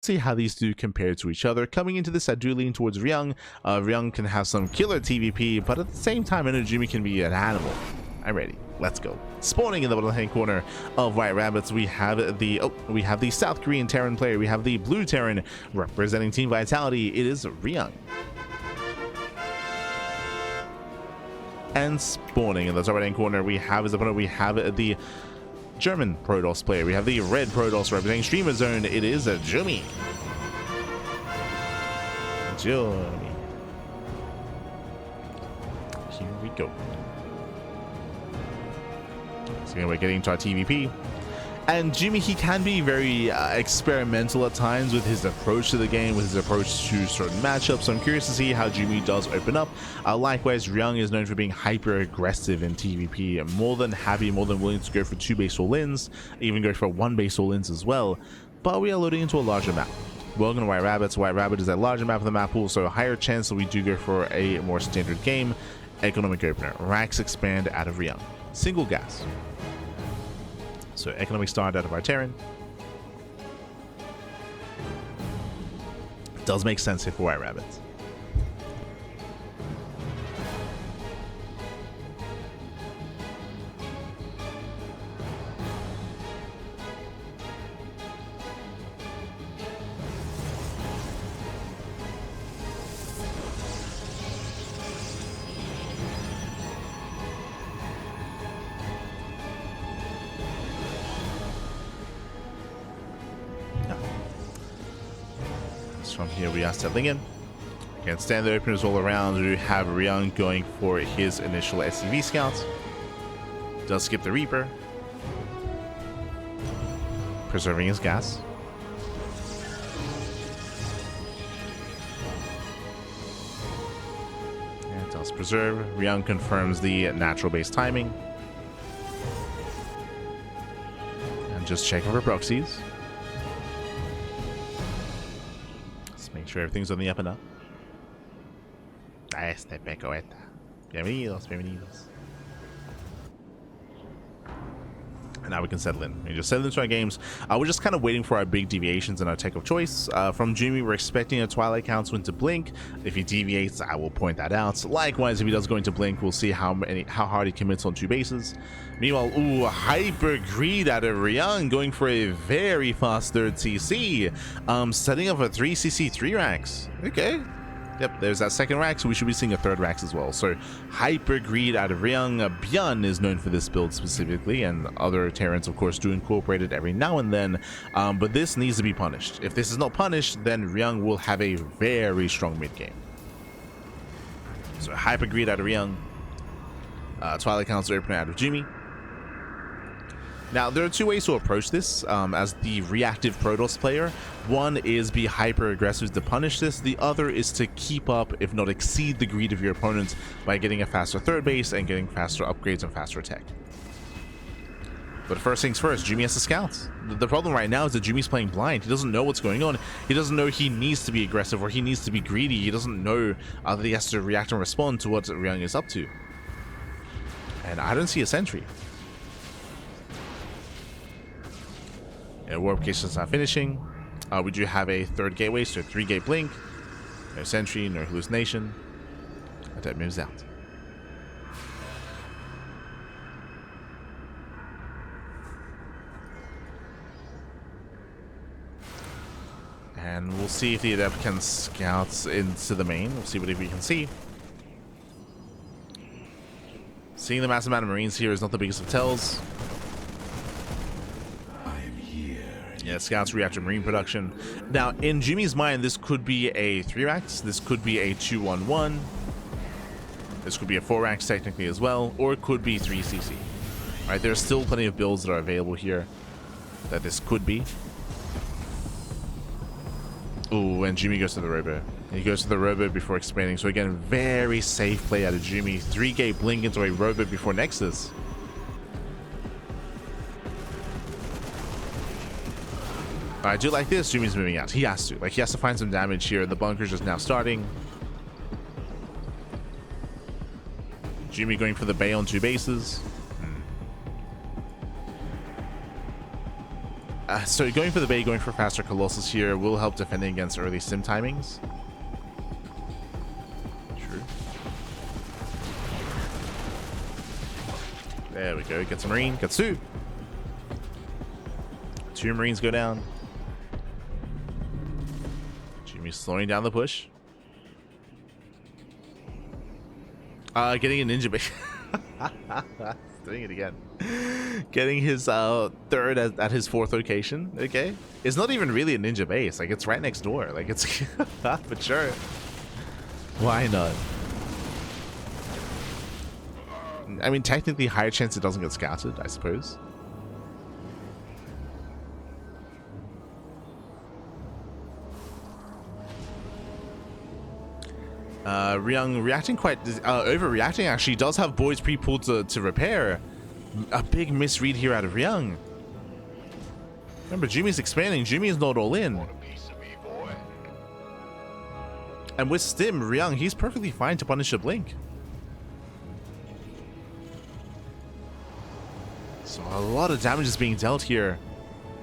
See how these two compare to each other. Coming into this, I do lean towards Ryung. Ryung can have some killer TvP, but at the same time, Jumy can be an animal. I'm ready. Let's go. Spawning in the bottom hand corner of White Rabbits, we have the South Korean Terran player. We have the blue Terran representing Team Vitality. It is Ryung. And spawning in the top right hand corner, we have his opponent. We have the German Protoss player. We have the red Protoss representing Streamer Zone. It is a Jumy. Jumy. Here we go. So we're getting to our TvP. And Jumy, he can be very experimental at times with his approach to the game, with his approach to certain matchups. So I'm curious to see how Jumy does open up. Likewise, Ryung is known for being hyper aggressive in TvP, more than happy, more than willing to go for 2 base all-ins, even go for 1 base all-ins as well. But we are loading into a larger map. Welcome to White Rabbits. White Rabbit is a larger map of the map pool, so a higher chance that we do go for a more standard game. Economic opener. Racks expand out of Ryung. Single gas. So economic start out of our Terran. Does make sense here for White Rabbits. From here we are settling in. Again, standard openers all around. We have Ryung going for his initial SCV scouts. Does skip the Reaper. Preserving his gas. And does preserve. Ryung confirms the natural base timing. And just checking for proxies. Make sure everything's on the up and up. Este pecoeta. Bienvenidos, bienvenidos. And now we can settle in. We just settle into our games. We're just kind of waiting for our big deviations in our tech of choice. From Jumy, we're expecting a Twilight Councilman to blink. If he deviates, I will point that out. Likewise, if he does go into blink, we'll see how hard he commits on 2 bases. Meanwhile, ooh, hyper greed out of Ryung, going for a very fast 3rd CC. Setting up a 3cc 3 racks. Okay. Yep, there's that 2nd rack, so we should be seeing a 3rd racks as well. So hyper greed out of Ryung. Byun is known for this build specifically, and other Terrans of course do incorporate it every now and then, but this needs to be punished. If this is not punished, then Ryung will have a very strong mid game. So hyper greed out of Ryung. Twilight Council opener out of Jumy. Now, there are 2 ways to approach this as the reactive Protoss player. One is be hyper aggressive to punish this. The other is to keep up, if not exceed, the greed of your opponent by getting a faster 3rd base and getting faster upgrades and faster tech. But first things first, Jumy has to scout. The problem right now is that Jumy's playing blind. He doesn't know what's going on. He doesn't know he needs to be aggressive or he needs to be greedy. He doesn't know that he has to react and respond to what Ryung is up to. And I don't see a sentry. Warp cases not finishing. We do have a 3rd gateway, so 3-gate blink. No sentry, no hallucination. That moves out. And we'll see if the Adept can scout into the main. We'll see what we can see. Seeing the massive amount of Marines here is not the biggest of tells. Yeah, scouts react to Marine production. Now, in Jumy's mind, this could be a 3-racks, this could be a 2-1-1, this could be a 4-racks technically as well, or it could be 3cc. Alright, there's still plenty of builds that are available here that this could be. Ooh, and Jumy goes to the Robo. He goes to the Robo before expanding, so again, very safe play out of Jumy. 3-gate blink into a Robo before Nexus. I do like this. Jumy's moving out. He has to. Like, he has to find some damage here. The bunker's just now starting. Jumy going for the Bay on 2 bases. So going for the bait, going for faster Colossus here will help defending against early sim timings. True. There we go. Gets a Marine. Gets two. Two Marines go down. Jumy's slowing down the push. Getting a ninja bait. Doing it again. Getting his third at his fourth location. Okay, it's not even really a ninja base. Like, it's right next door. Like, it's but sure, why not? I mean, technically higher chance it doesn't get scouted, I suppose. Ryung reacting quite overreacting. Actually, does have boys pre-pulled to repair. A big misread here out of Ryung. Remember, Jumy's expanding. Jumy is not all in. And with Stim, Ryung, he's perfectly fine to punish a blink. So a lot of damage is being dealt here.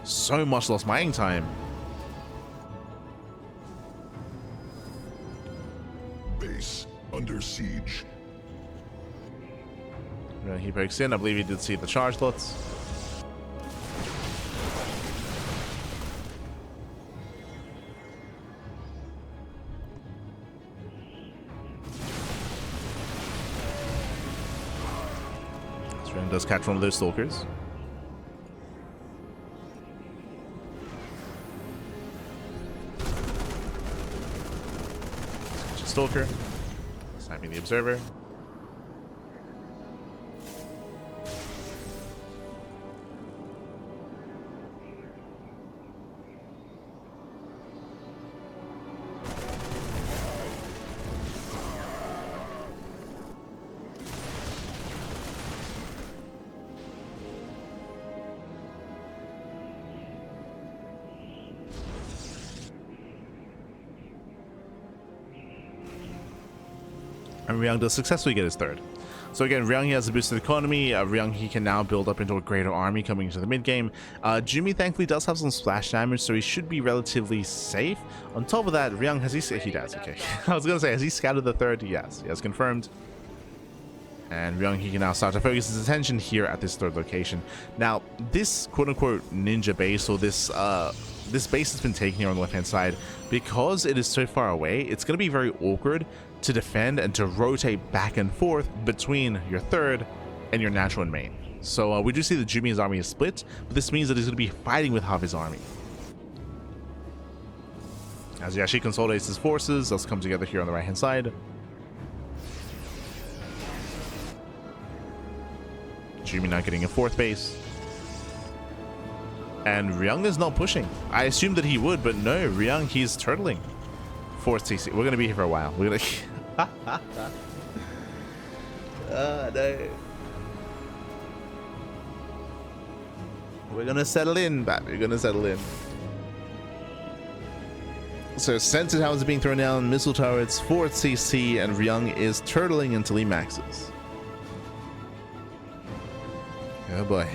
So much lost mining time. Base under siege. He breaks in. I believe he did see the charge slots. Ryung does catch one of those stalkers. Catch a stalker. Sniping the observer. And Ryung does successfully get his third. So again, Ryung, he has a boosted economy. Ryung, he can now build up into a greater army coming into the mid game. Jumy thankfully does have some splash damage, so he should be relatively safe. On top of that, Ryung, has he does, okay. I was gonna say, has he scouted the third? Yes, he has confirmed. And Ryung, he can now start to focus his attention here at this third location. Now, this quote-unquote ninja base, or this base has been taken here on the left-hand side. Because it is so far away, it's going to be very awkward to defend and to rotate back and forth between your third and your natural and main. So we do see that Jumy's army is split, but this means that he's going to be fighting with half his army. As he actually consolidates his forces, let's come together here on the right-hand side. Jumy now getting a fourth base. And Ryung is not pushing. I assumed that he would, but no, Ryung, he's turtling. Fourth CC. We're gonna be here for a while. We're gonna no. We're gonna settle in, but we're gonna settle in. So sensor towers are being thrown down, missile turrets, fourth CC, and Ryung is turtling until he maxes. Oh boy.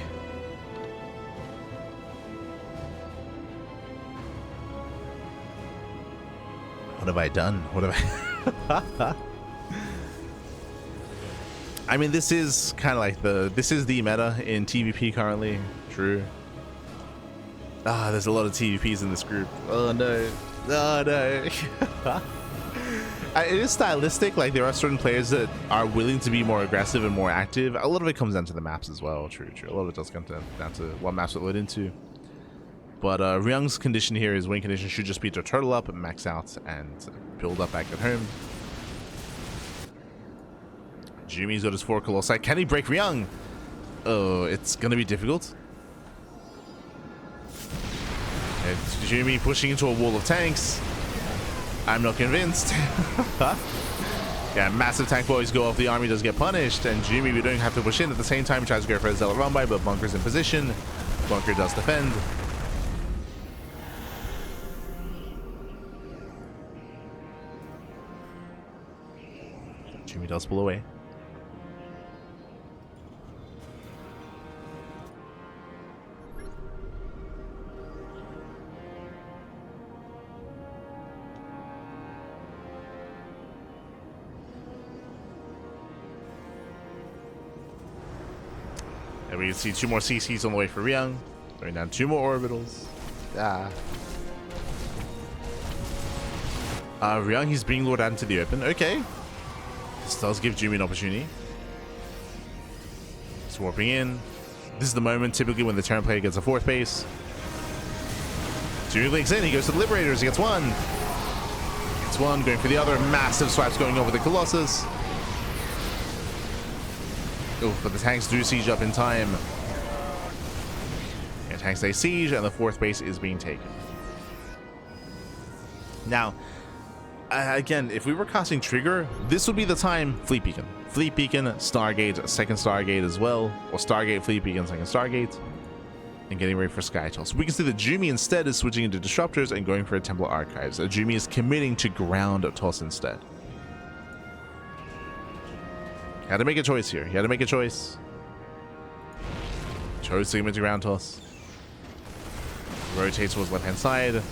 What have I done? What have I... I mean, this is kind of like this is the meta in TvP currently. True. There's a lot of TvPs in this group. Oh no. Oh no. It is stylistic. Like, there are certain players that are willing to be more aggressive and more active. A lot of it comes down to the maps as well. True. A lot of it does come down to what maps it load into. But Ryung's condition here, his win condition, should just be to turtle up, max out, and build up back at home. Jumy's got his 4 Colossi. Can he break Ryung? Oh, it's going to be difficult. It's Jumy pushing into a wall of tanks. I'm not convinced. Yeah, massive tank boys go off. The army does get punished. And Jumy, we don't have to push in. At the same time, he tries to go for a zealot run by, but Bunker's in position. Bunker does defend. Jumy does pull away. we can see 2 more CCs on the way for Ryung. Going down 2 more orbitals. Ryung, he's being lured out into the open. Okay. This does give Jumy an opportunity. Swarping in. This is the moment typically when the Terran player gets a 4th base. Jumy links in. He goes to the Liberators. He gets 1. Gets 1. Going for the other. Massive swipes going over the Colossus. Oh, but the tanks do siege up in time. Yeah, tanks stay siege, and the 4th base is being taken. Now, again, if we were casting Trigger, this would be the time. Fleet Beacon. Fleet Beacon, Stargate, 2nd Stargate as well. Or Stargate, Fleet Beacon, 2nd Stargate. And getting ready for Sky Toss. We can see that Jumy instead is switching into Disruptors and going for a Templar Archives. Jumy is committing to Ground Toss instead. Had to make a choice here. He had to make a choice. Chose to commit to Ground Toss. Rotates towards left-hand side.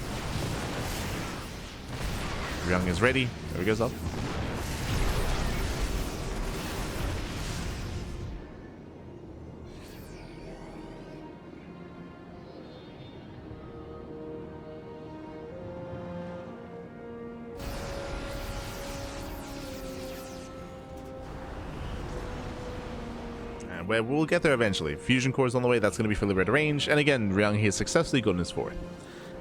Ryung is ready. There he goes up. Where we'll get there eventually. Fusion Core is on the way. That's going to be for Liberator range. And again, Ryung, he has successfully gotten his 4th.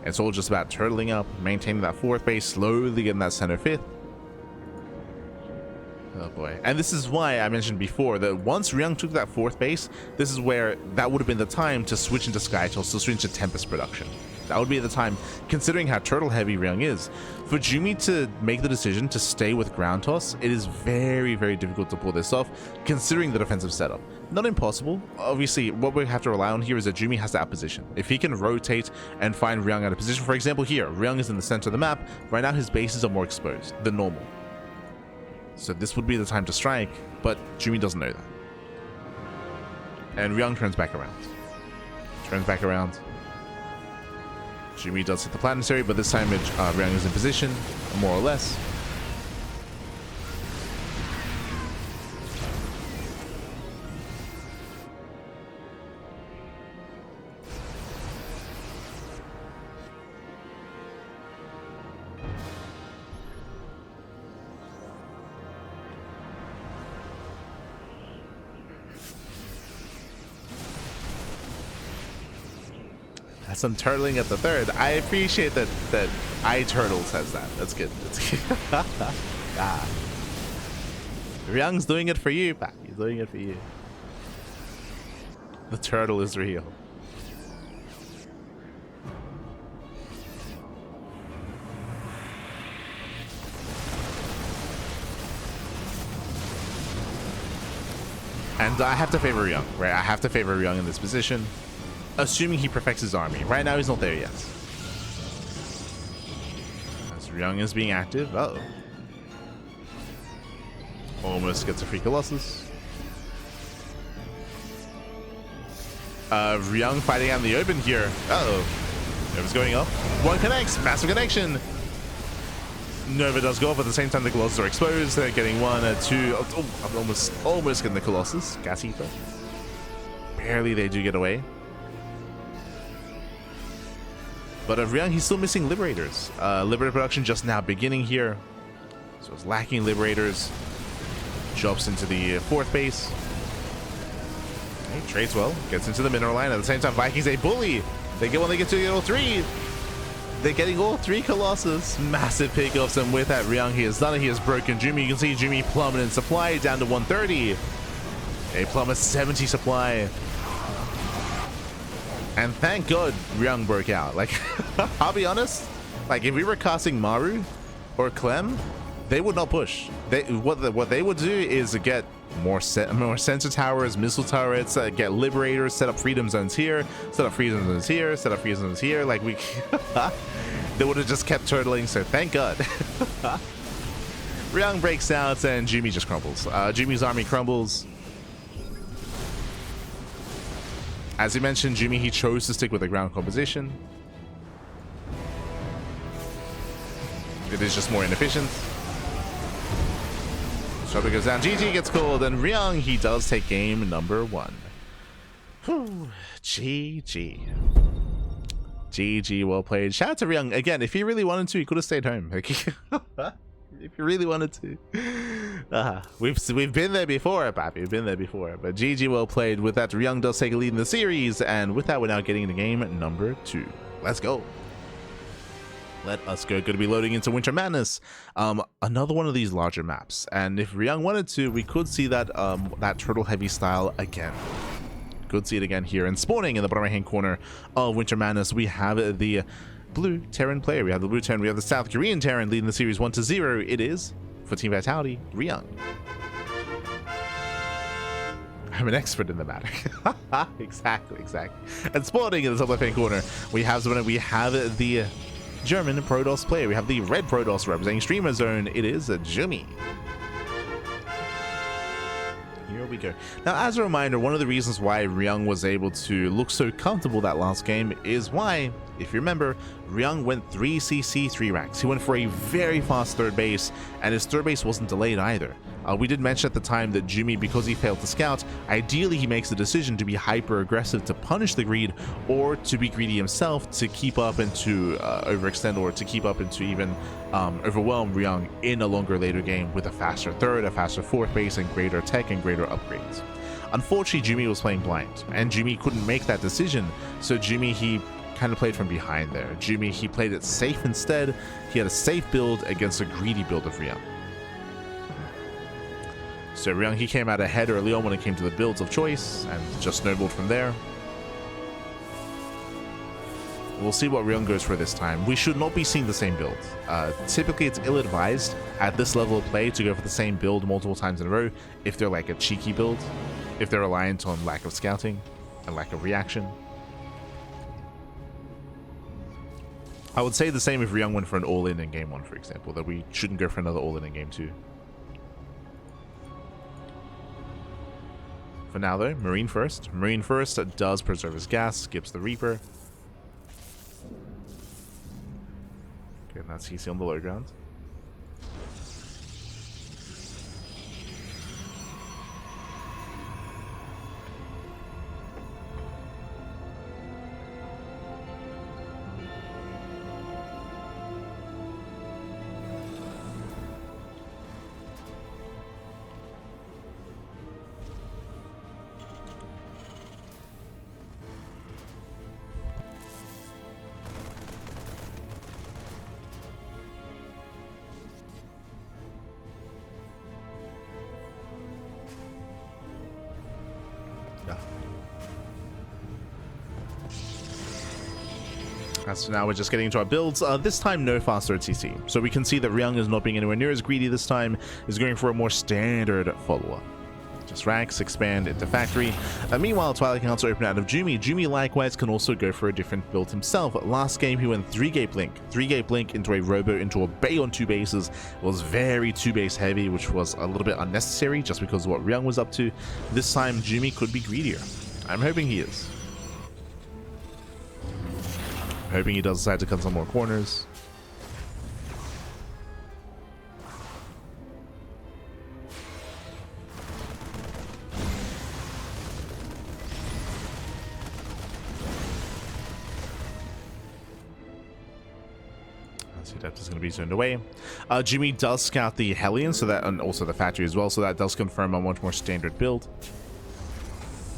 It's all just about turtling up, maintaining that 4th base, slowly getting that center 5th. Oh boy. And this is why I mentioned before that once Ryung took that 4th base, this is where that would have been the time to switch into Skytoss, to switch into Tempest production. That would be the time, considering how turtle heavy Ryung is. For Jumy to make the decision to stay with Ground Toss, it is very, very difficult to pull this off, considering the defensive setup. Not impossible. Obviously, what we have to rely on here is that Jumy has to outposition. If he can rotate and find Ryung out of position, for example here, Ryung is in the center of the map. Right now, his bases are more exposed than normal. So this would be the time to strike, but Jumy doesn't know that. And Ryung turns back around. Jumy does hit the planetary, but this time Ryung is in position, more or less. Some turtling at the 3rd. I appreciate that iTurtle says that. That's good. That's good. Ryung's doing it for you, Pat. He's doing it for you. The turtle is real. And I have to favor Ryung, right? I have to favor Ryung in this position. Assuming he perfects his army. Right now, he's not there yet. As Ryung is being active. Uh-oh. Almost gets a free Colossus. Ryung fighting out in the open here. Uh-oh. Nova's going up. 1 connects. Massive connection. Nova does go up. At the same time, the Colossus are exposed. They're getting 1, 2. Oh, I'm almost getting the Colossus. Gas Ether. Barely they do get away. But Ryung, he's still missing Liberators. Liberator production just now beginning here. So it's lacking Liberators. Jumps into the 4th base. Okay, trades well. Gets into the mineral line. At the same time, Vikings, they bully. They get when they get to the all 3. They're getting all 3 Colossus. Massive pickoffs. And with that, Ryung, he has done it. He has broken Jumy. You can see Jumy plummet in supply down to 130. A plummet 70 supply. And thank God Ryung broke out. Like, I'll be honest. Like, if we were casting Maru or Clem, they would not push. What they would do is get more sensor towers, missile turrets, get Liberators, set up freedom zones here, set up freedom zones here, set up freedom zones here. Like, they would have just kept turtling. So thank God. Ryung breaks out and Jumy just crumbles. Jumy's army crumbles. As he mentioned, Jumy, he chose to stick with the ground composition. It is just more inefficient. Shuttle goes down, GG gets called, and Ryung, he does take game number 1. Whew. GG. GG, well played. Shout out to Ryung. Again, if he really wanted to, he could have stayed home. If you really wanted to. We've been there before, Pappy. We've been there before. But GG, well played. With that, Ryung does take a lead in the series. And with that, we're now getting into game number 2. Let's go. Let us go. Going to be loading into Winter Madness. Another one of these larger maps. And if Ryung wanted to, we could see that that turtle heavy style again. Could see it again here. And spawning in the bottom right hand corner of Winter Madness, we have the blue Terran player. We have the blue Terran. We have the South Korean Terran leading the series 1-0. It is, for Team Vitality, Ryung. I'm an expert in the matter. Exactly. And spawning in the top left hand corner, we have the German Protoss player. We have the red Protoss representing Streamer Zone. It is Jumy. Here we go. Now, as a reminder, one of the reasons why Ryung was able to look so comfortable that last game is why, if you remember, Ryung went 3cc 3 ranks. He went for a very fast third base, and his third base wasn't delayed either. We did mention at the time that Jumy, because he failed to scout, ideally he makes the decision to be hyper aggressive to punish the greed, or to be greedy himself to keep up and to overextend, or to keep up and to even overwhelm Ryung in a longer later game with a faster third, a faster fourth base, and greater tech and greater upgrades. Unfortunately, Jumy was playing blind, and Jumy couldn't make that decision, so Jumy, he kind of played from behind there. Jumy, he played it safe instead. He had a safe build against a greedy build of Ryung. So Ryung, he came out ahead early on when it came to the builds of choice, and just snowballed from there. We'll see what Ryung goes for this time. We should not be seeing the same build. Typically, it's ill-advised at this level of play to go for the same build multiple times in a row if they're like a cheeky build, if they're reliant on lack of scouting and lack of reaction. I would say the same if Ryung went for an all-in in game 1, for example, that we shouldn't go for another all-in in game 2. For now, though, Marine first. Marine first does preserve his gas, skips the Reaper. Okay, and that's CC on the low ground. So now we're just getting into our builds. This time, no faster at CC. So we can see that Ryung is not being anywhere near as greedy this time. Is going for a more standard follow-up. Just ranks, expand into factory. Meanwhile, Twilight Council open out of Jumy. Jumy likewise can also go for a different build himself. Last game, he went 3-gate blink. 3-gate blink into a robo, into a bay on 2 bases. It was very 2-base heavy, which was a little bit unnecessary just because of what Ryung was up to. This time, Jumy could be greedier. I'm hoping he is. Hoping he does decide to cut some more corners. So that is going to be zoned away. Jumy does scout the Hellion, so that, and also the factory as well, so that does confirm a much more standard build.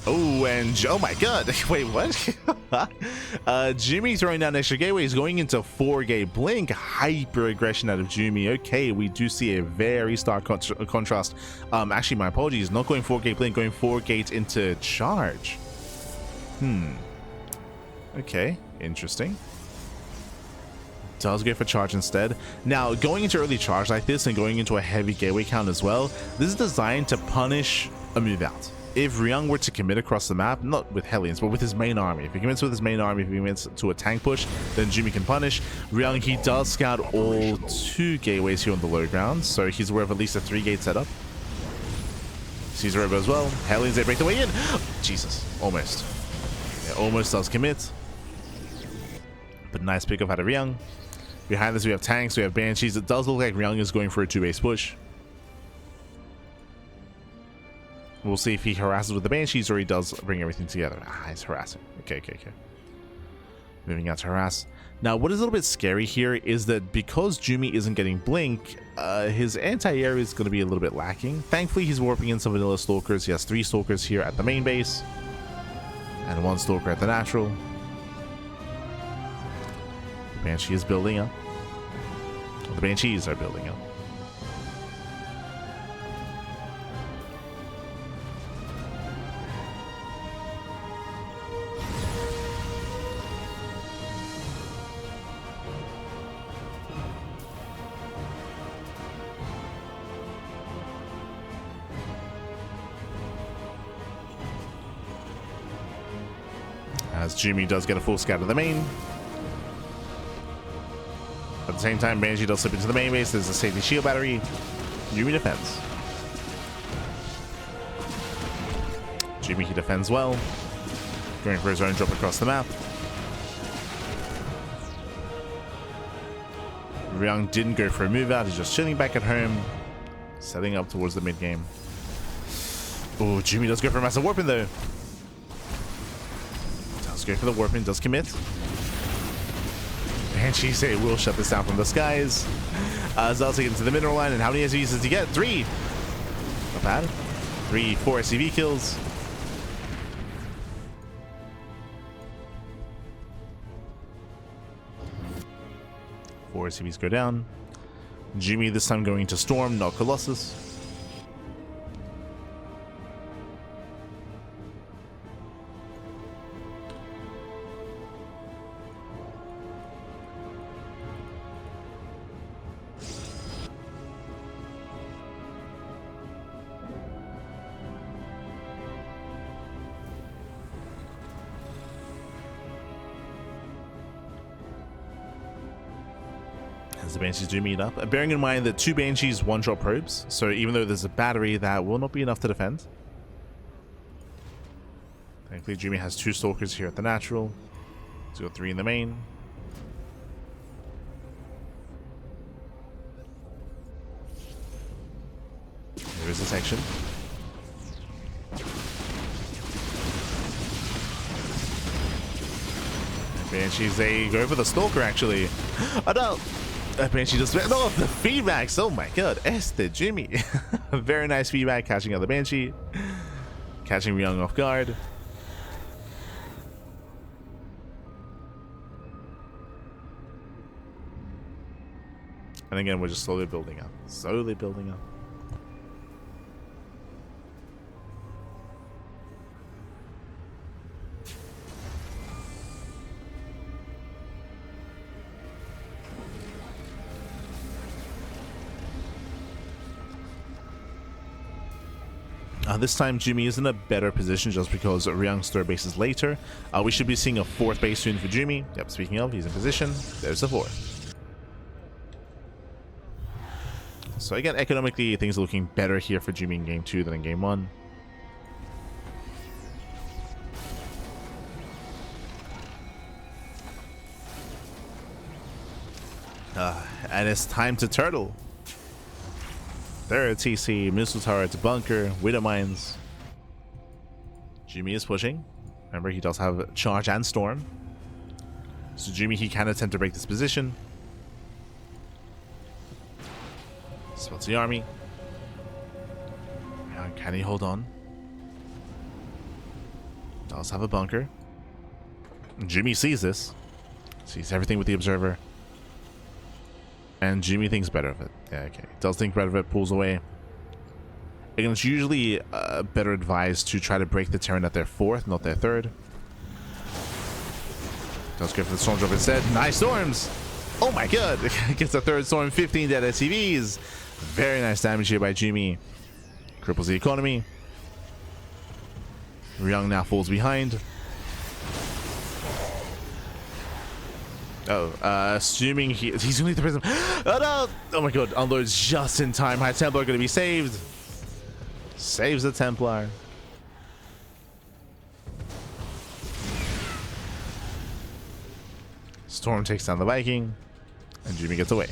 Oh, and oh my god, wait, what? Jumy throwing down extra gateways, going into 4-gate blink. Hyper aggression out of Jumy. Okay, we do see a very stark contrast. Actually, my apologies, not going 4-gate blink, going 4-gate into charge. Okay, interesting. Does go for charge instead. Now, going into early charge like this and going into a heavy gateway count as well, this is designed to punish a move out. If Ryung were to commit across the map, not with Hellions, but with his main army, if he commits with his main army, if he commits to a tank push, then Jumy can punish. Ryung, he does scout all 2 gateways here on the low ground, so he's aware of at least a 3-gate setup. Sees a robo as well. Hellions, they break the way in. Jesus, almost. Yeah, almost does commit. But nice pickup out of Ryung. Behind this, we have tanks, we have banshees. It does look like Ryung is going for a 2-base push. We'll see if he harasses with the Banshees or he does bring everything together. Ah, he's harassing. Okay. Moving out to harass. Now, what is a little bit scary here is that because Jumy isn't getting Blink, his anti-air is going to be a little bit lacking. Thankfully, he's warping in some vanilla Stalkers. He has 3 Stalkers here at the main base. And 1 Stalker at the natural. The Banshee is building up. Well, the Banshees are building up. As Jumy does get a full scout of the main. At the same time, Banshee does slip into the main base. There's a safety shield battery. Jumy defends. Jumy, he defends well. Going for his own drop across the map. Ryung didn't go for a move out. He's just chilling back at home. Setting up towards the mid game. Oh, Jumy does go for a massive warping though. Go for the warping, does commit. Banshee say we'll shut this down from the skies. Zelda into the mineral line, and how many SCVs does he get? 3. Not bad. 4 SCV kills. Four SCVs go down. Jumy this time going to Storm, not Colossus. As the Banshees do meet up, bearing in mind that 2 Banshees one-shot probes, so even though there's a battery, that will not be enough to defend. Thankfully, Jumy has 2 Stalkers here at the natural. He's got 3 in the main. There is a section. Banshees, they go for the Stalker actually. Oh no! Banshee just no, the feedbacks. Oh my god, este Jumy. Very nice feedback, catching out the Banshee, catching Ryung off guard. And again, we're just slowly building up, slowly building up. This time, Jumy is in a better position just because Ryung's 3rd base is later. We should be seeing a 4th base soon for Jumy. Yep, speaking of, he's in position. There's the 4th. So again, economically, things are looking better here for Jumy in Game 2 than in Game 1. And it's time to turtle. There, TC, missile turrets, bunker, widow mines. Jumy is pushing. Remember, he does have charge and storm. So Jumy, he can attempt to break this position. Spots the army. Can he hold on? Does have a bunker. Jumy sees this. Sees everything with the observer. And Jumy thinks better of it. Yeah, okay. Does think better of it, pulls away. Again, it's usually better advised to try to break the Terran at their 4th, not their 3rd. Does go for the storm drop instead. Nice storms! Oh my god! Gets the 3rd storm, 15 dead SCVs. Very nice damage here by Jumy. Cripples the economy. Ryung now falls behind. Oh, assuming he's gonna leave the prism. Oh no! Oh my god, unloads just in time. High Templar gonna be saved. Saves the Templar. Storm takes down the Viking. And Jumy gets away.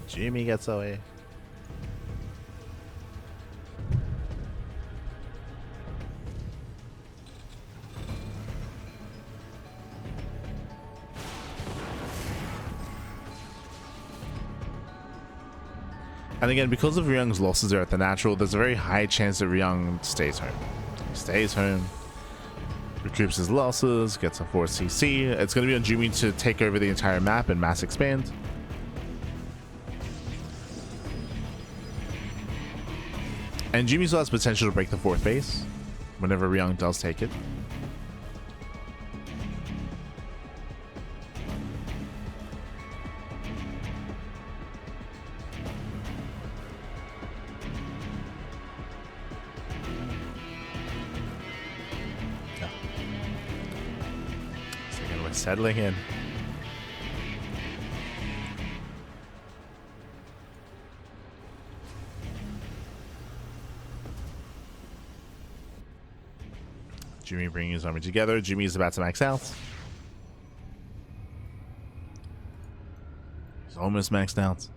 Jumy gets away. And again, because of Ryung's losses there at the natural, there's a very high chance that Ryung stays home. He stays home, recoups his losses, gets a 4 CC. It's going to be on Jumy to take over the entire map and mass expand. And Jumy still has potential to break the 4th base whenever Ryung does take it. Settling in. Jumy bringing his army together. Jumy is about to max out. He's almost maxed out.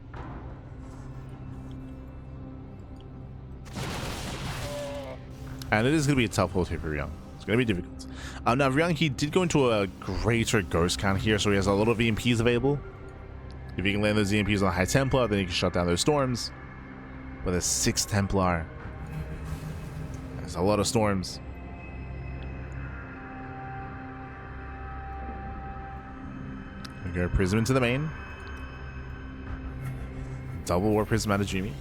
And it is going to be a tough hold here for Ryung. It's going to be difficult. Now, Ryung, he did go into a greater ghost count here, so he has a lot of EMPs available. If he can land those EMPs on High Templar, then he can shut down those storms. But there's 6 Templar. There's a lot of storms. We go Prism into the main. Double War Prism out of Jumy.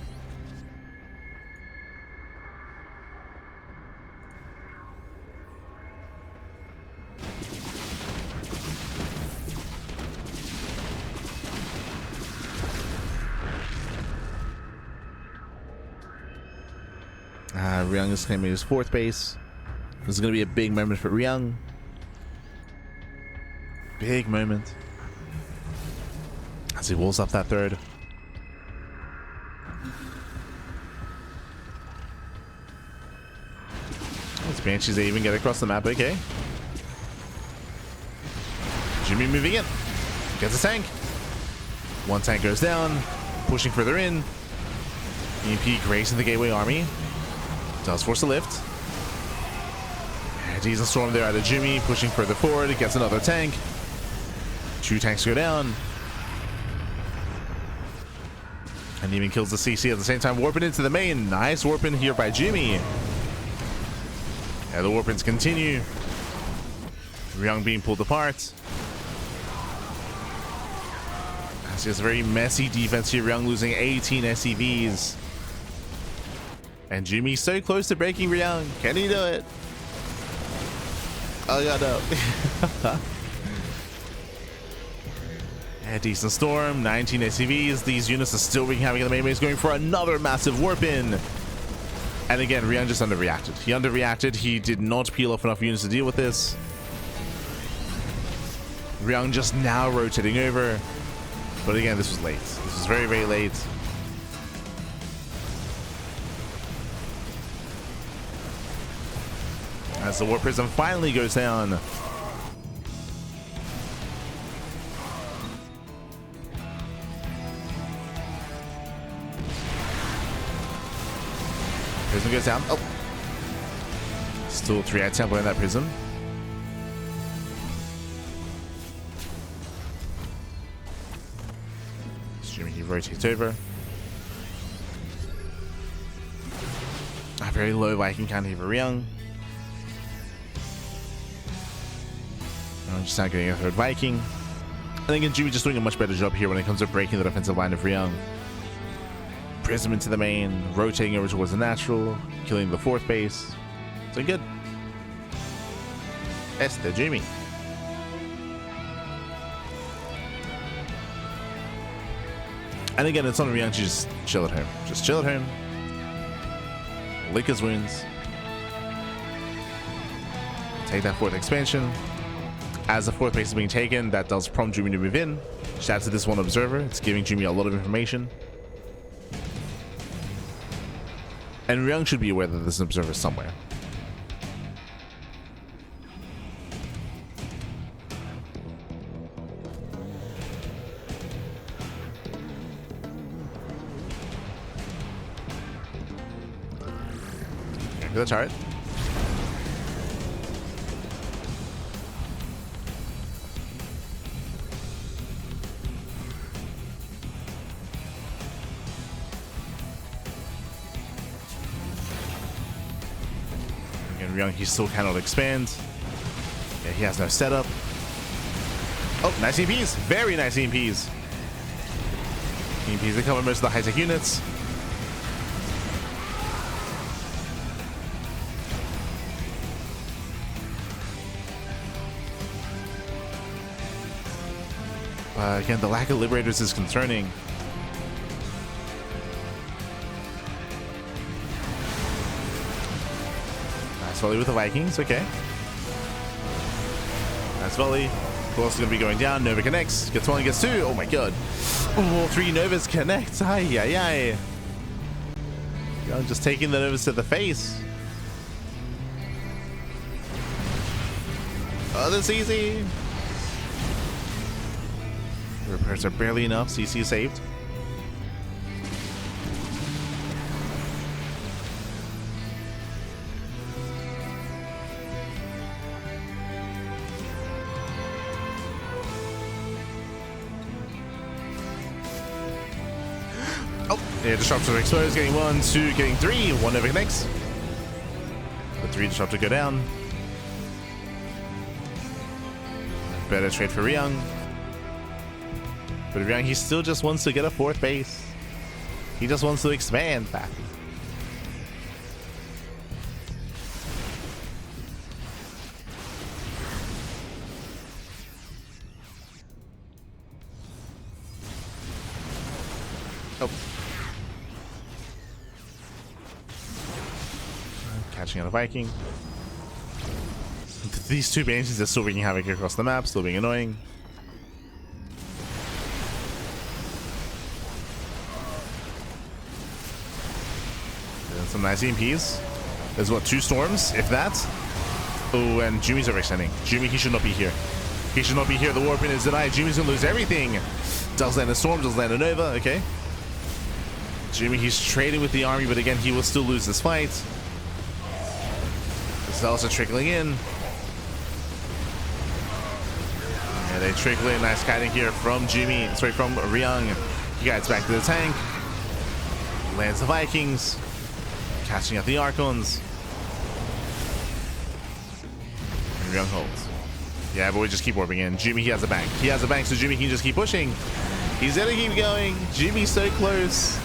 Ryung is claiming his 4th base. This is going to be a big moment for Ryung. Big moment. As he walls up that 3rd. These Banshees, they even get across the map. Okay. Jumy moving in. Gets a tank. 1 tank goes down. Pushing further in. EMP grazing the Gateway Army. Does force a lift. Decent storm there out of Jumy, pushing further forward. It gets another tank. 2 tanks go down. And even kills the CC at the same time. Warping into the main. Nice warping here by Jumy. Yeah, the warpings continue. Ryung being pulled apart. As he has a very messy defense here. Ryung losing 18 SCVs. And Jumy so close to breaking Ryung. Can he do it? Oh yeah, no. Yeah, decent storm, 19 SCVs. These units are still wreaking havoc in the main base, going for another massive warp in. And again, Ryung just underreacted. He underreacted. He did not peel off enough units to deal with this. Ryung just now rotating over. But again, this was late. This was very, very late. As the War Prism finally goes down. Prism goes down. Oh. Still 3 High Templar in that Prism. Jumy, he rotates over. A very low Viking count here for Ryung. Just not getting a 3rd Viking. I think Jumy just doing a much better job here when it comes to breaking the defensive line of Ryung. Prism into the main, rotating over towards the natural, killing the 4th base. So good. Este Jumy. And again, it's on Ryung to just chill at home. Just chill at home. Lick his wounds. Take that 4th expansion. As the 4th base is being taken, that does prompt Jumy to move in. Shout out to this one observer. It's giving Jumy a lot of information. And Ryung should be aware that there's an observer somewhere. Okay, the turret. Ryung, he still cannot expand. Yeah, he has no setup. Oh, nice EMPs. Very nice EMPs. EMPs that cover most of the high-tech units. Again, the lack of liberators is concerning. Nice volley with the Vikings, okay. Nice volley. Who else is going to be going down? Nova connects. Gets one, gets two. Oh my god. Oh, 3 Novas connect. Ay, ay, ay. Ryung just taking the Novas to the face. Oh, that's easy. Repairs are barely enough. CC is saved. Oh, yeah, disruptor exposed. Getting 1, 2, getting 3. 1 over connects. The 3 disruptor go down. Better trade for Ryung. But Ryung, he still just wants to get a 4th base. He just wants to expand back. Oh. Catching on a Viking. These 2 bases are still wreaking havoc across the map, still being annoying. Some nice EMPs. There's what, 2 storms, if that. Oh, and Jumy's overextending. Jumy, he should not be here. He should not be here. The warping is denied. Jumy's gonna lose everything. Does land a storm, does land a Nova, okay. Jumy, he's trading with the army, but again, he will still lose this fight. The cells are trickling in. Yeah, they trickle in. Nice kiting here from Jumy. Sorry, from Ryung. He guides back to the tank. Lands the Vikings. Catching up the Archons. And Ryung holds. Yeah, but we just keep warping in. Jumy, he has a bank. He has a bank, so Jumy can just keep pushing. He's gonna keep going. Jumy's so close.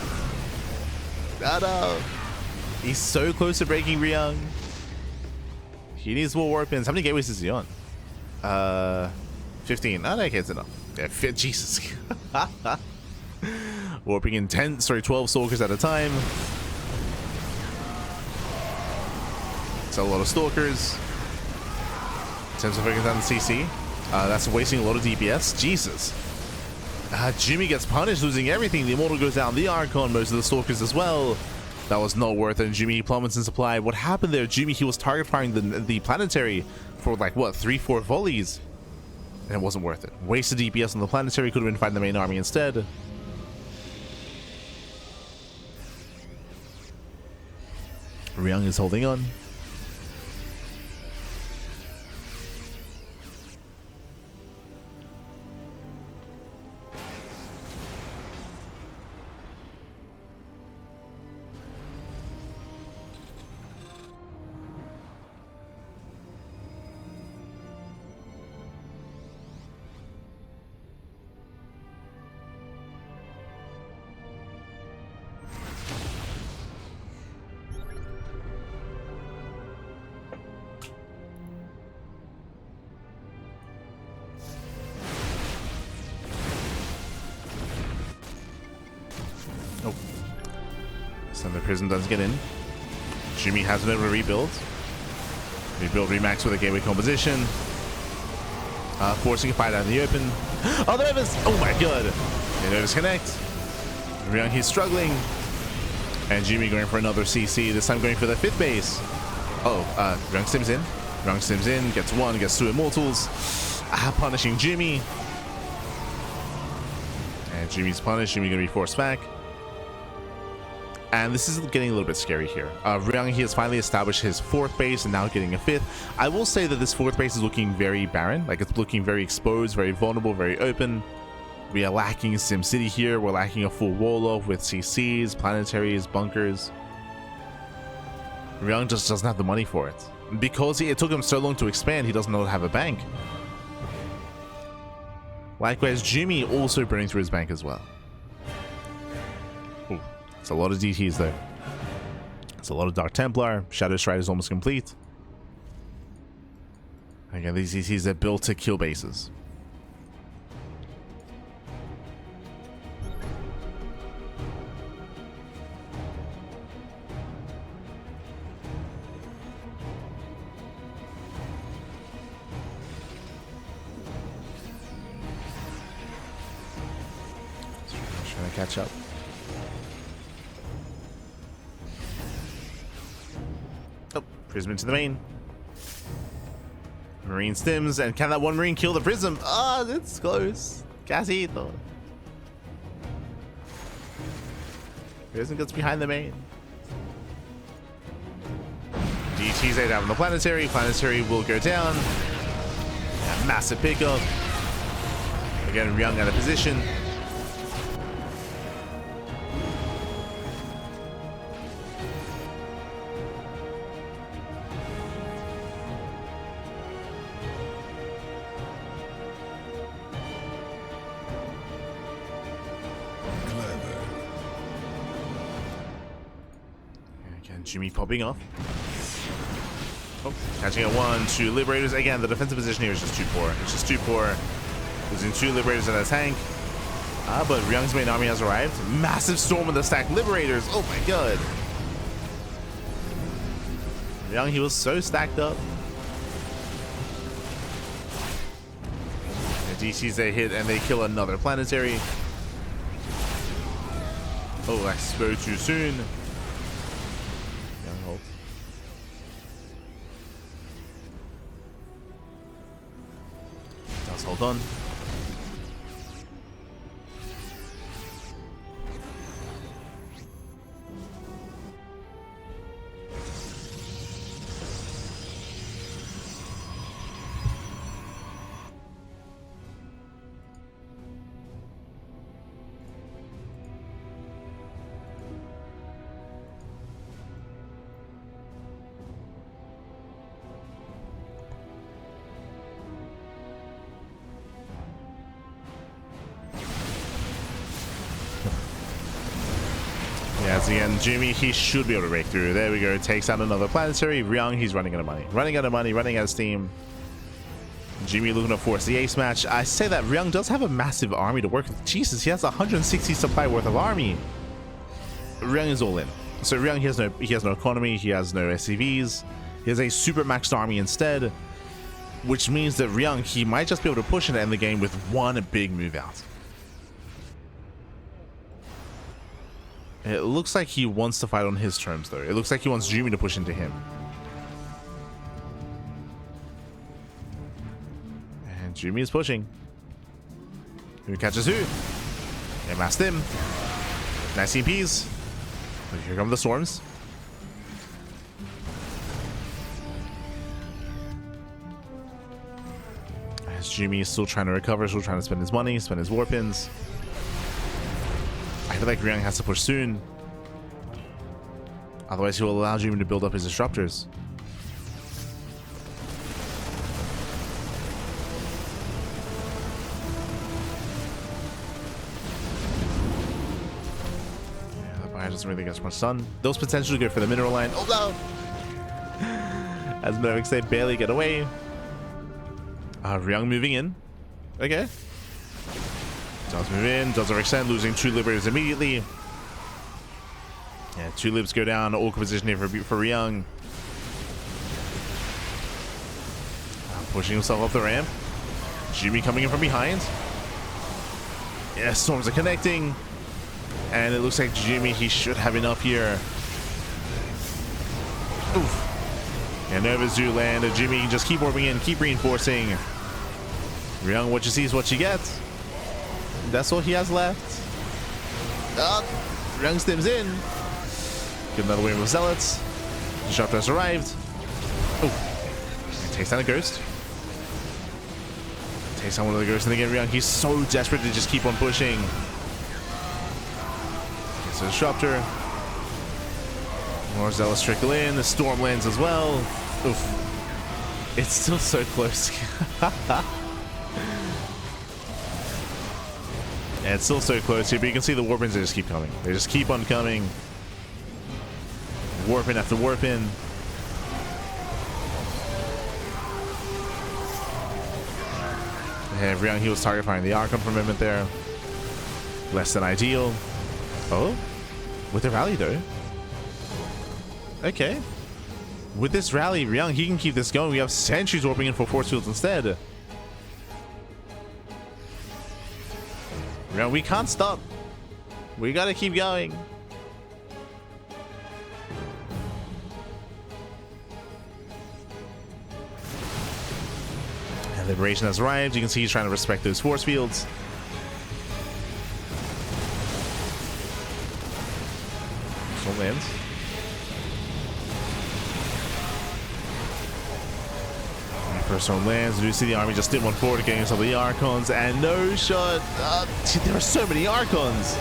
No. He's so close to breaking Ryung. He needs more warp ins. How many gateways is he on? 15. Oh, no, okay, it's enough. Yeah, Jesus. Warping in 12 stalkers at a time. A lot of stalkers. In terms of focusing on the CC, that's wasting a lot of DPS. Jesus. Jumy gets punished, losing everything. The Immortal goes down, the Archon, most of the stalkers as well. That was not worth it. And Jumy plummets in supply. What happened there? Jumy, he was target firing the planetary for like what, 3-4 volleys, and it wasn't worth it. Wasted DPS on the planetary. Could have been fighting the main army instead. Ryung is holding on. Thunder Prism does get in. Jumy has an over rebuild. Rebuild remax with a gateway composition. Forcing a fight out in the open. Oh, the Novas! Oh my god! The Novas connect. Ryung, he's struggling. And Jumy going for another CC, this time going for the 5th base. Oh, Ryung sims in. Ryung sims in, gets 1, gets 2 Immortals. Punishing Jumy. And Jumy's punished. Jumy gonna be forced back. And this is getting a little bit scary here. Ryung, he has finally established his 4th base and now getting a 5th. I will say that this 4th base is looking very barren. Like, it's looking very exposed, very vulnerable, very open. We are lacking SimCity here. We're lacking a full wall-off with CCs, planetaries, bunkers. Ryung just doesn't have the money for it. Because it took him so long to expand, he doesn't know how to have a bank. Likewise, Jumy also burning through his bank as well. Ooh, it's a lot of DTs though. It's a lot of Dark Templar. Shadow Stride is almost complete. Again, these DTs are built to kill bases. Trying to catch up. Oh, Prism into the main. Marine stims, and can that one Marine kill the Prism? Ah, that's close. Casito. Prism gets behind the main. DT's laid out on the Planetary. Planetary will go down. Yeah, massive pickup. Again, Ryung out of position. Jumy popping off. Oh, catching at 1, 2 Liberators. Again, the defensive position here is just too poor. It's just too poor. Losing 2 Liberators in a tank. But Ryung's main army has arrived. Massive storm with the stacked Liberators. Oh my god. Ryung, he was so stacked up. The DCs they hit and they kill another Planetary. Oh, I spoke too soon. Does hold on. Yes, again, Jumy, he should be able to break through. There we go. Takes out another Planetary. Ryung, he's running out of money. Running out of money, running out of steam. Jumy looking to force the ace match. I say that Ryung does have a massive army to work with. Jesus, he has 160 supply worth of army. Ryung is all in. So Ryung, he has no economy, he has no SCVs. He has a super maxed army instead, which means that Ryung, he might just be able to push and end the game with one big move out. It looks like he wants to fight on his terms, though. It looks like he wants Jumy to push into him. And Jumy is pushing. Who catches who? They masked him. Nice CPs. But here come the storms. As Jumy is still trying to recover, still trying to spend his money, spend his war pins. I feel like Ryung has to push soon. Otherwise, he will allow Jumy to build up his disruptors. Yeah, the buyer doesn't really get much sun. Those potentially go for the mineral line. Oh no! As Mervix, they barely get away. Ryung moving in. Okay. Does move in, does overextend, losing 2 Liberators immediately. Yeah, 2 Libs go down, awkward position here for Ryung. Pushing himself up the ramp. Jumy coming in from behind. Yeah, storms are connecting. And it looks like Jumy, he should have enough here. Oof. Yeah, Novas do land. Jumy, just keep warping in, keep reinforcing. Ryung, what you see is what you get. That's all he has left. Ryung stims in. Get another wave of Zealots. Disruptor has arrived. Oh, takes down a Ghost. Takes down one of the Ghosts, and again, Ryung, he's so desperate to just keep on pushing. Gets a Disruptor. More Zealots trickle in. The Storm lands as well. Oof. It's still so close. Yeah, it's still so close here, but you can see the warp-ins, they just keep coming. They just keep on coming. Warp-in after warp-in. Yeah, Ryung, he was target firing the Archon for a moment there. Less than ideal. Oh, with the rally though. Okay. With this rally, Ryung, he can keep this going. We have sentries warping in for force fields instead. Ryung, we can't stop. We gotta keep going. And Liberation has arrived. You can see he's trying to respect those force fields. Some lands. First one lands. You see the army just did one forward against all the Archons, and no shot. There are so many Archons.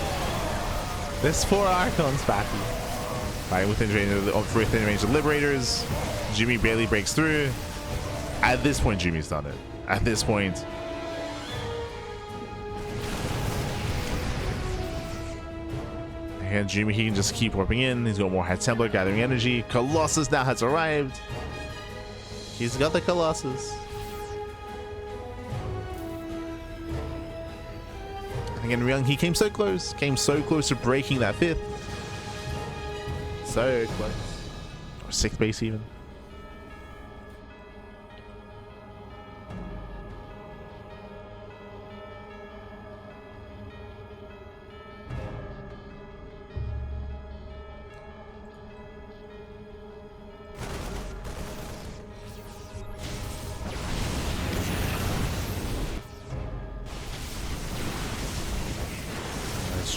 There's 4 Archons backing. Fighting within range of Liberators. Jumy barely breaks through. At this point, Jumy's done it. At this point. And Jumy, he can just keep warping in. He's got more High Templar gathering energy. Colossus now has arrived. He's got the Colossus. And again, Ryung, he came so close to breaking that 5th. So close. Or 6th base even.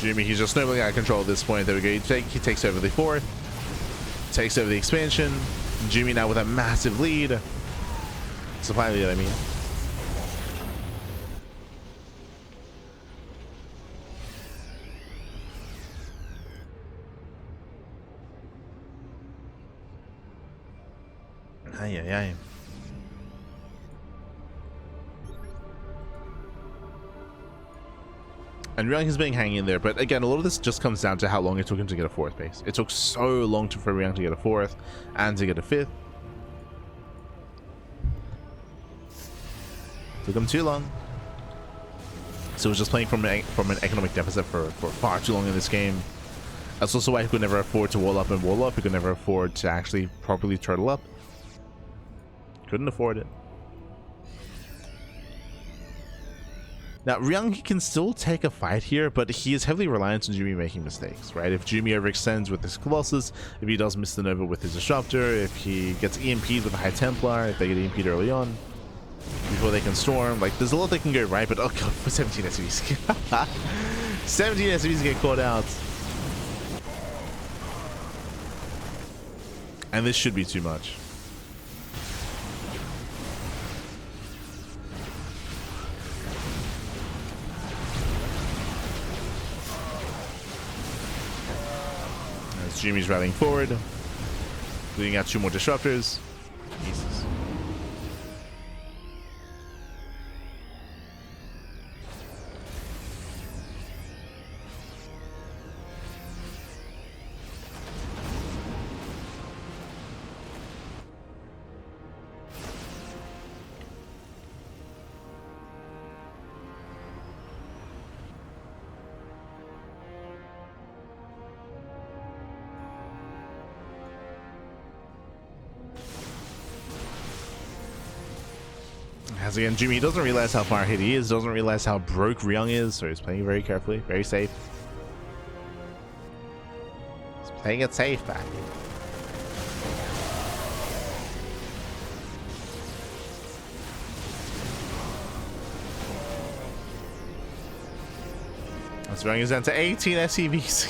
Jumy, he's just snowballing out of control at this point. There we go. He takes over the 4th. Takes over the expansion. Jumy now with a massive lead. Supply lead, I mean. Ay, ay, ay. And Ryung is being hanging in there, but again, a lot of this just comes down to how long it took him to get a 4th base. It took so long for Ryung to get a 4th and to get a 5th. Took him too long. So he was just playing from an economic deficit for far too long in this game. That's also why he could never afford to wall up and wall up. He could never afford to actually properly turtle up. Couldn't afford it. Now, Ryung, he can still take a fight here, but he is heavily reliant on Jumy making mistakes, right? If Jumy overextends with his Colossus, if he does miss the Nova with his Disruptor, if he gets EMP'd with a High Templar, if they get EMP'd early on, before they can storm, like, there's a lot that can go right, but oh god, for 17 SCVs. 17 SCVs get caught out. And this should be too much. Jumy's rallying forward, leading out 2 more disruptors. Jesus. As again, Jumy doesn't realize how far ahead he is, doesn't realize how broke Ryung is, so he's playing very carefully, very safe. He's playing it safe back. As Ryung is down to 18 SCVs.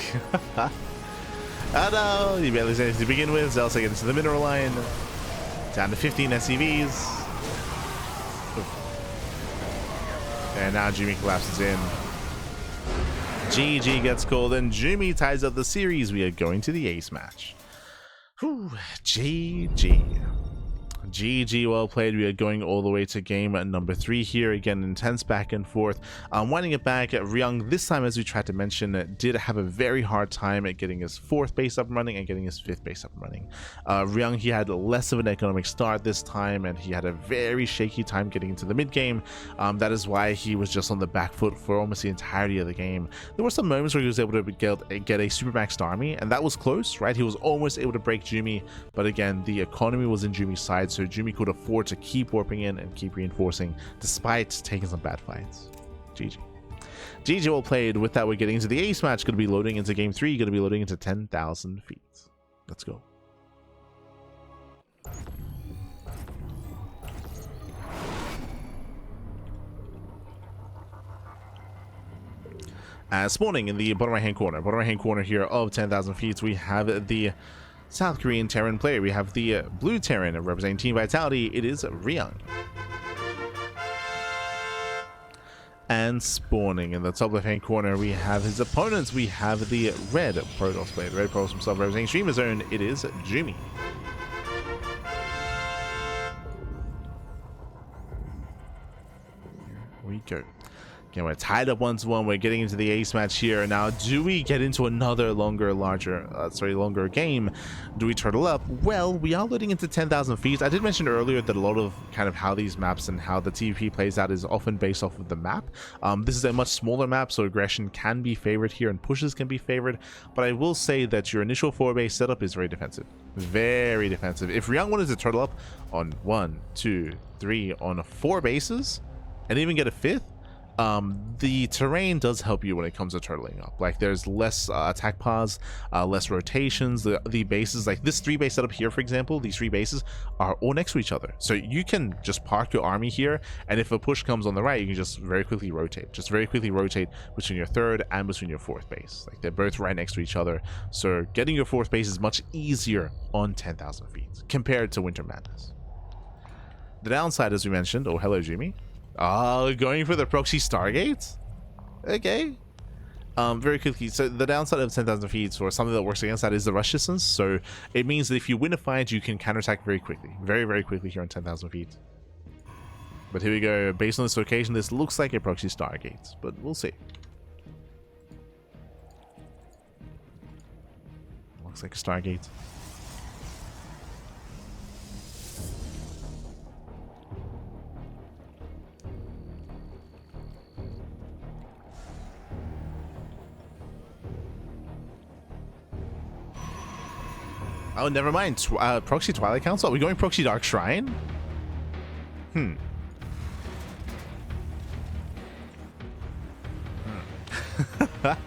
Oh no, he barely saves to begin with. Zelsa gets into the mineral line. Down to 15 SCVs. And now Jumy collapses in. GG gets called, and Jumy ties up the series. We are going to the ace match. Whew, GG. GG, well played. We are going all the way to game number 3 here. Again, intense back and forth. Winding it back, Ryung, this time, as we tried to mention, did have a very hard time at getting his 4th base up and running and getting his 5th base up and running. Ryung, he had less of an economic start this time, and he had a very shaky time getting into the mid game. That is why he was just on the back foot for almost the entirety of the game. There were some moments where he was able to get a supermaxed army, and that was close, right? He was almost able to break Jumy, but again, the economy was in Jumy's side, so Jumy could afford to keep warping in and keep reinforcing despite taking some bad fights. GG. GG, well played. With that, we're getting into the ace match. Going to be loading into game 3. Going to be loading into 10,000 feet. Let's go. Spawning in the bottom right hand corner here of 10,000 feet, we have the South Korean Terran player. We have the blue Terran representing Team Vitality. It is Ryung. And spawning in the top left hand corner, we have his opponents. We have the red Protoss player. The red Protoss himself representing Streamer Zone. It is Jumy. Here we go. Again, we're tied up 1-1. We're getting into the ace match here. Now, do we get into another longer game? Do we turtle up? Well, we are loading into 10,000 feet. I did mention earlier that a lot of kind of how these maps and how the TvP plays out is often based off of the map. This is a much smaller map, so aggression can be favored here and pushes can be favored. But I will say that your initial 4-base setup is very defensive. Very defensive. If Ryung wanted to turtle up on 1, 2, 3, on 4 bases, and even get a 5th, the terrain does help you when it comes to turtling up. Like, there's less attack paths, less rotations. The bases, like this 3-base setup here, for example, these 3 bases are all next to each other, so you can just park your army here, and if a push comes on the right, you can just very quickly rotate between your 3rd and between your 4th base. Like, they're both right next to each other, so getting your 4th base is much easier on 10,000 feet compared to Winter Madness. The downside, as we mentioned, oh hello Jumy, going for the proxy Stargate. Okay. Very quickly, so the downside of 10,000 feet, or something that works against that, is the rush distance. So it means that if you win a fight, you can counterattack very quickly, very quickly here on 10,000 feet. But here we go. Based on this location, this looks like a proxy Stargate, but we'll see. Looks like a Stargate. Oh, never mind. Proxy Twilight Council? Are we going Proxy Dark Shrine?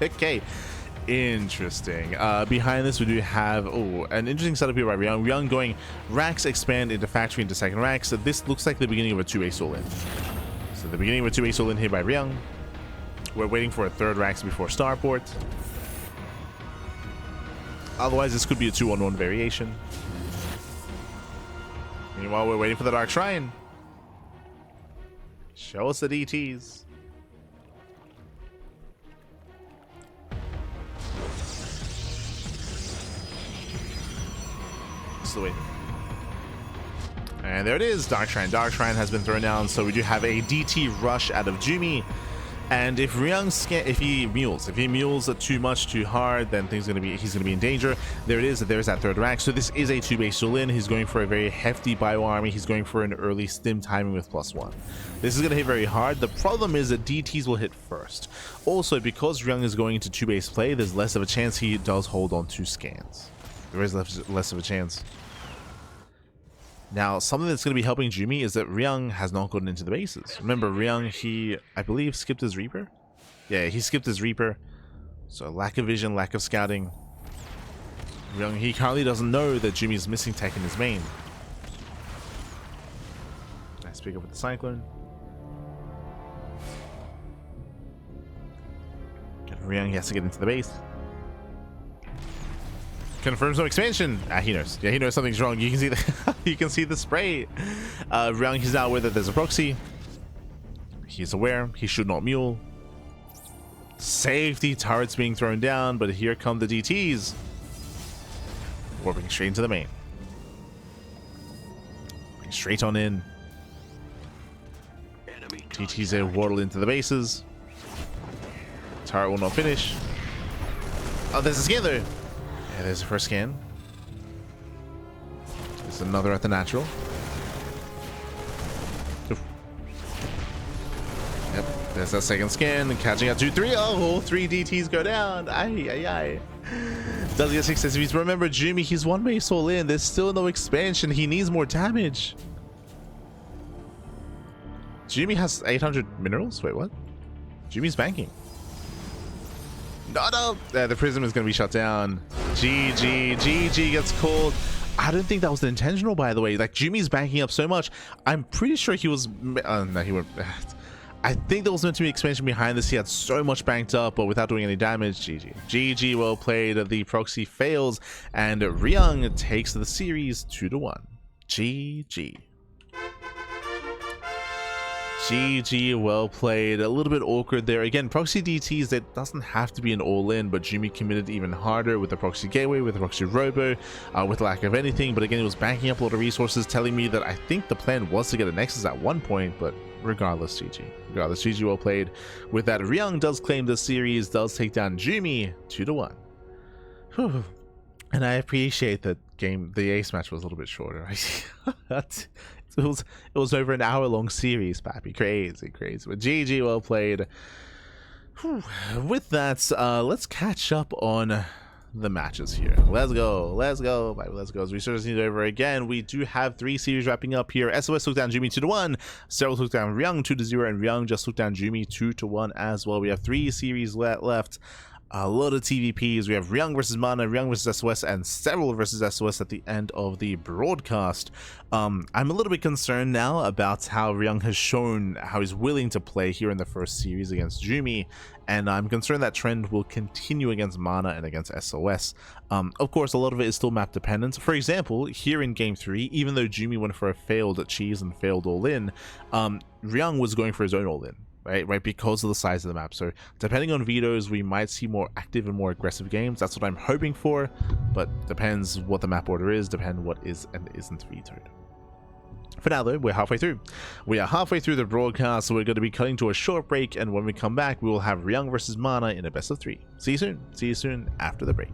Okay. Interesting. Behind this, we do have an interesting setup here by Ryung. Ryung going racks expand into factory into second racks. So this looks like the beginning of a 2-base all-in. So the beginning of a 2-base all-in here by Ryung. We're waiting for a 3rd racks before starport. Otherwise, this could be a 2-on-1 variation. Meanwhile, we're waiting for the Dark Shrine. Show us the DTs. This is the way. And there it is, Dark Shrine. Dark Shrine has been thrown down, so we do have a DT rush out of Jumy. And if Ryung if he mules too much, too hard, then he's gonna be in danger. There it is. There's that 3rd rack. So this is a 2-base all-in. He's going for a very hefty bio army. He's going for an early stim timing with +1. This is gonna hit very hard. The problem is that DTs will hit first. Also, because Ryung is going into 2-base play, there's less of a chance he does hold on to scans. There is less of a chance. Now, something that's going to be helping Jumy is that Ryung has not gotten into the bases. Remember, Ryung, he, I believe, skipped his Reaper? Yeah, he skipped his Reaper. So, lack of vision, lack of scouting. Ryung, he currently doesn't know that Jumy is missing tech in his main. Nice pick up with the Cyclone. Ryung, he has to get into the base. Confirms no expansion. He knows. Yeah, he knows something's wrong. You can see the you can see the spray. Ryung, he's now aware that there's a proxy. He's aware. He should not mule. Safety turrets being thrown down, but here come the DTs. Warping straight into the main. straight on in. TT's there, waddle into the bases. Turret will not finish. Oh, there's a scan though. Yeah, there's the first scan. There's another at the natural. Oof. Yep, there's that second scan. And catching out 2-3. Oh, 3 DTs go down. Aye, aye, aye. Does get 6 SCVs. Remember, Jumy, he's 1 base all in. There's still no expansion. He needs more damage. Jumy has 800 minerals? Wait, what? Jumy's banking. No. The prism is going to be shut down. GG gets called. I don't think that was intentional, by the way. Like, Jumy's banking up so much. I'm pretty sure he was... no, he went... I think there was meant to be expansion behind this. He had so much banked up, but without doing any damage. GG, well played. The proxy fails, and Ryung takes the series 2-1. GG. GG, well played. A little bit awkward there. Again, proxy DTs, that doesn't have to be an all-in, but Jumy committed even harder with the proxy gateway, with the proxy robo, with lack of anything. But again, it was banking up a lot of resources, telling me that I think the plan was to get a Nexus at one point, but regardless, GG. Regardless, GG, well played. With that, Ryung does claim the series, does take down Jumy 2-1. Whew. And I appreciate that the ace match was a little bit shorter. It was over an hour-long series, Pappy. Crazy. But GG, well played. Whew. With that, let's catch up on the matches here. Let's go. Baby, let's go. As we start this over again, we do have 3 series wrapping up here. SOS took down Jumy 2-1. Cyril took down Ryung 2-0, and Ryung just took down Jumy 2-1 as well. We have 3 series left. A lot of TvPs. We have Ryung versus Mana, Ryung versus SOS, and Cyril versus SOS at the end of the broadcast. I'm a little bit concerned now about how Ryung has shown how he's willing to play here in the first series against Jumy, and I'm concerned that trend will continue against Mana and against SOS. Of course, a lot of it is still map dependent. For example, here in Game 3, even though Jumy went for a failed cheese and failed all-in, Ryung was going for his own all-in. Right, because of the size of the map. So depending on vetoes, we might see more active and more aggressive games. That's what I'm hoping for, but depends what the map order is, depend what is and isn't vetoed. For now though, we're halfway through. We are halfway through the broadcast, so we're going to be cutting to a short break, and when we come back, we will have Ryung versus Mana in a best of 3. See you soon after the break.